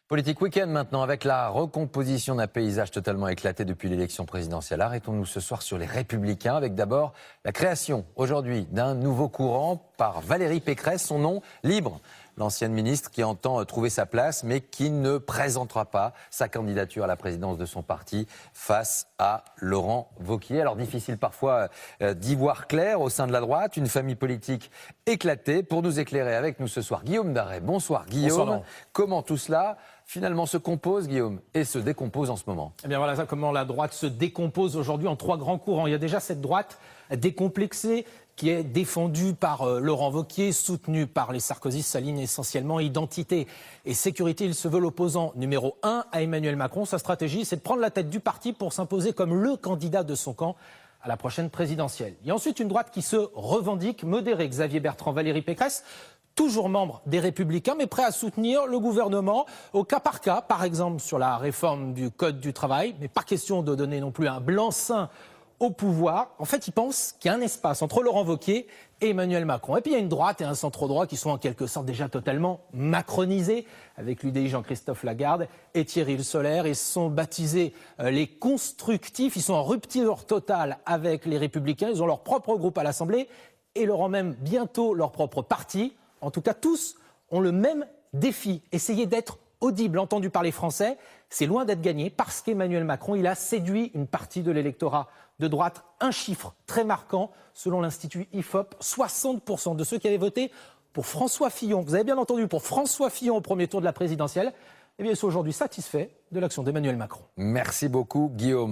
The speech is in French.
Politique Week-end maintenant, avec la recomposition d'un paysage totalement éclaté depuis l'élection présidentielle. Arrêtons-nous ce soir sur les Républicains, avec d'abord la création aujourd'hui d'un nouveau courant par Valérie Pécresse, son nom libre. L'ancienne ministre qui entend trouver sa place, mais qui ne présentera pas sa candidature à la présidence de son parti face à Laurent Wauquiez. Alors difficile parfois d'y voir clair au sein de la droite, une famille politique éclatée. Pour nous éclairer avec nous ce soir, Guillaume Darey. Bonsoir Guillaume. Bonsoir. Comment tout cela finalement se compose, Guillaume, et se décompose en ce moment? Eh bien voilà comment la droite se décompose aujourd'hui en trois grands courants. Il y a déjà cette droite décomplexée qui est défendue par Laurent Wauquiez, soutenue par les Sarkozy, sa ligne essentiellement identité et sécurité. Il se veut l'opposant numéro 1 à Emmanuel Macron. Sa stratégie, c'est de prendre la tête du parti pour s'imposer comme le candidat de son camp à la prochaine présidentielle. Il y a ensuite une droite qui se revendique modérée. Xavier Bertrand, Valérie Pécresse, toujours membre des Républicains, mais prêt à soutenir le gouvernement au cas par cas, par exemple sur la réforme du Code du travail, mais pas question de donner non plus un blanc-seing au pouvoir. En fait, il pense qu'il y a un espace entre Laurent Wauquiez et Emmanuel Macron. Et puis il y a une droite et un centre-droit qui sont en quelque sorte déjà totalement macronisés, avec l'UDI Jean-Christophe Lagarde et Thierry Solère. Ils sont baptisés les constructifs, ils sont en rupture totale avec les Républicains, ils ont leur propre groupe à l'Assemblée et leur ont même bientôt leur propre parti. En tout cas, tous ont le même défi, essayer d'être audible, entendu par les Français. C'est loin d'être gagné parce qu'Emmanuel Macron, il a séduit une partie de l'électorat de droite. Un chiffre très marquant, selon l'Institut IFOP, 60% de ceux qui avaient voté pour François Fillon, vous avez bien entendu, pour François Fillon au premier tour de la présidentielle, eh bien, ils sont aujourd'hui satisfaits de l'action d'Emmanuel Macron. Merci beaucoup, Guillaume.